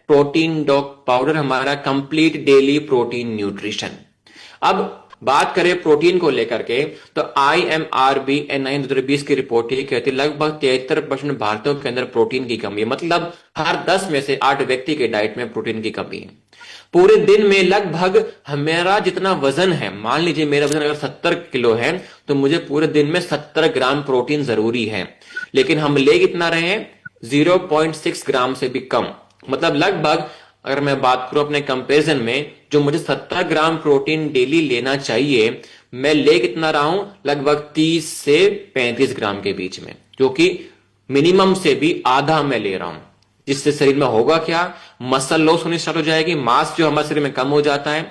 Protein dock powder हमारा complete daily protein nutrition. अब बात करें प्रोटीन को लेकर के, तो IMRB N9 2020 की रिपोर्ट ये कहती है लगभग 73% भारतीयों के अंदर प्रोटीन की कमी है। मतलब हर 10 में से 8 व्यक्ति के डाइट में प्रोटीन की कमी है। पूरे दिन में लगभग हमारा जितना वजन है, मान लीजिए मेरा वजन अगर 70 किलो है तो मुझे पूरे दिन में 70 ग्राम प्रोटीन जरूरी है, लेकिन हम ले कितना रहे हैं, 0.6 ग्राम से भी कम। मतलब लगभग अगर मैं बात करूं अपने कंपैरिजन में, जो मुझे 70 ग्राम प्रोटीन डेली लेना चाहिए, मैं ले कितना रहा हूं, लगभग 30 से 35 ग्राम के बीच में, जो कि मिनिमम से भी आधा मैं ले रहा हूं। जिससे शरीर में होगा क्या, मसल लॉस होनी स्टार्ट हो जाएगी, मास जो हमारे शरीर में कम हो जाता है,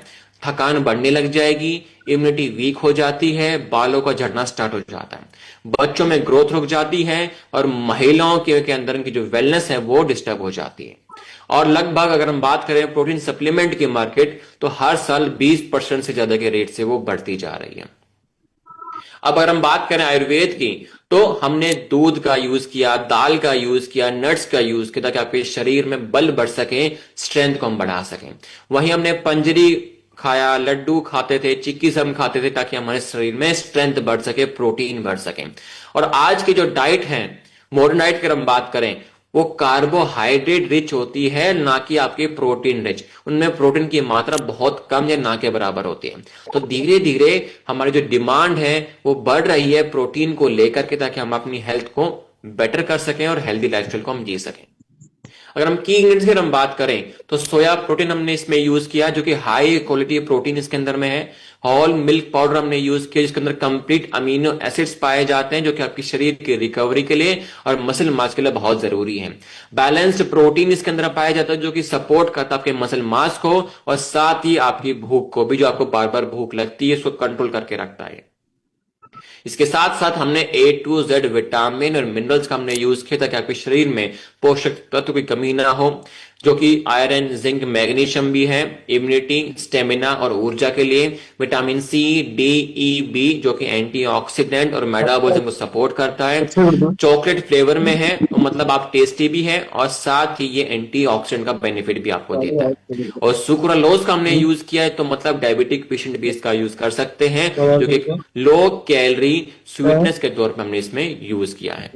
थकान बढ़ने लग जाएगी, इम्यूनिटी वीक हो जाती है, बालों का झड़ना स्टार्ट हो जाता है, बच्चों में ग्रोथ रुक जाती है, और महिलाओं के अंदर की जो वेलनेस है वो डिस्टर्ब हो जाती है। और लगभग अगर हम बात करें प्रोटीन सप्लीमेंट की मार्केट, तो हर साल 20% से ज्यादा के रेट से वो बढ़ती जा रही है। अब अगर हम बात करें आयुर्वेद की, तो हमने दूध का यूज किया, दाल का यूज किया, नट्स का यूज किया, ताकि आपके शरीर में बल बढ़ सके, स्ट्रेंथ को हम बढ़ा सकें। वहीं हमने पंजरी खाया, लड्डू खाते थे, चिक्की सब खाते थे, ताकि हमारे शरीर में स्ट्रेंथ बढ़ सके, प्रोटीन बढ़ सके। और आज की जो डाइट है, मॉडर्न डाइट की हम बात करें, वो कार्बोहाइड्रेट रिच होती है, ना कि आपकी प्रोटीन रिच। उनमें प्रोटीन की मात्रा बहुत कम या ना के बराबर होती है। तो धीरे धीरे हमारी जो डिमांड है वो बढ़ रही है प्रोटीन को लेकर के, ताकि हम अपनी हेल्थ को बेटर कर सकें और हेल्दी लाइफस्टाइल को हम जी सकें। अगर हम की इंग्रेडिएंट्स की हम बात करें, तो सोया प्रोटीन हमने इसमें यूज किया, जो कि हाई क्वालिटी प्रोटीन इसके अंदर में है। होल मिल्क पाउडर हमने यूज किया, जिसके अंदर कंप्लीट अमीनो एसिड्स पाए जाते हैं, जो कि आपकी शरीर की रिकवरी के लिए और मसल मास के लिए बहुत जरूरी है। बैलेंस्ड प्रोटीन इसके अंदर पाया जाता है, जो कि सपोर्ट करता है आपके मसल मास को, और साथ ही आपकी भूख को भी, जो आपको बार बार भूख लगती है, उसको कंट्रोल करके रखता है। इसके साथ साथ हमने A to Z विटामिन और मिनरल्स का हमने यूज किया, ताकि आपके शरीर में पोषक तत्व की कमी ना हो, जो कि आयरन, जिंक, मैग्नीशियम भी है, इम्यूनिटी, स्टेमिना और ऊर्जा के लिए। Vitamin C, D, E, B, जो कि एंटीऑक्सीडेंट और मेटाबॉलिज्म को सपोर्ट करता है। चॉकलेट फ्लेवर में है, तो मतलब आप टेस्टी भी है, और साथ ही ये एंटीऑक्सीडेंट का बेनिफिट भी आपको देता है। और सुक्रालोज का हमने यूज किया है, तो मतलब डायबिटिक पेशेंट भी इसका यूज कर सकते हैं, जो कि लो कैलोरी स्वीटनेस के तौर पर हमने इसमें यूज किया है।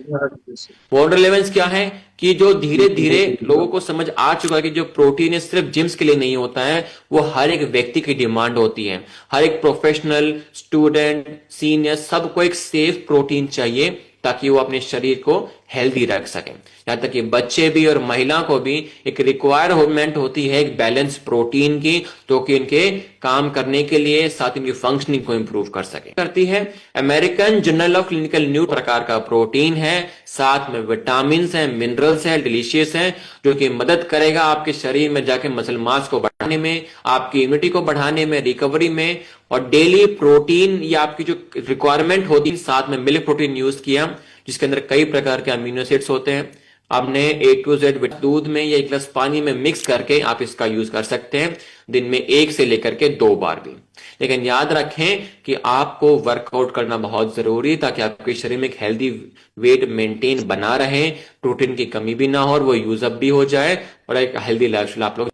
बॉर्डर लेवल्स क्या है, कि जो धीरे धीरे लोगों को समझ आ चुका है कि जो प्रोटीन है सिर्फ जिम्स के लिए नहीं होता है, वो हर एक व्यक्ति की डिमांड होती है। हर एक प्रोफेशनल, स्टूडेंट, सीनियर, सबको एक सेफ प्रोटीन चाहिए, ताकि वो अपने शरीर को हेल्दी रख सकें। यहां तक कि बच्चे भी और महिला को भी एक रिक्वायरमेंट होती है एक बैलेंस प्रोटीन की, तो कि इनके काम करने के लिए, साथ इनकी फंक्शनिंग को इंप्रूव कर सके करती है। American journal of clinical nutrition प्रकार का प्रोटीन है, साथ में विटामिन है, मिनरल्स है, डिलीशियस है, जो कि मदद करेगा आपके शरीर में जाके मसल मास को बढ़ाने में, आपकी इम्यूनिटी को बढ़ाने में, रिकवरी में। और डेली प्रोटीन या आपकी जो रिक्वायरमेंट होती है, साथ में मिल्क प्रोटीन यूज किया, जिसके अंदर कई प्रकार के अमीनो एसिड्स होते हैं। आपने A to Z दूध में या एक गिलास पानी में मिक्स करके आप इसका यूज कर सकते हैं, दिन में 1 से लेकर के 2 बार भी। लेकिन याद रखें कि आपको वर्कआउट करना बहुत जरूरी है, ताकि आपके शरीर में एक हेल्दी वेट मेंटेन बना रहे, प्रोटीन की कमी भी ना हो, और वो यूज अप भी हो जाए, और एक हेल्दी लाइफस्टाइल आप लोग,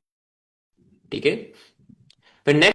ठीक है। फिर नेक्स्ट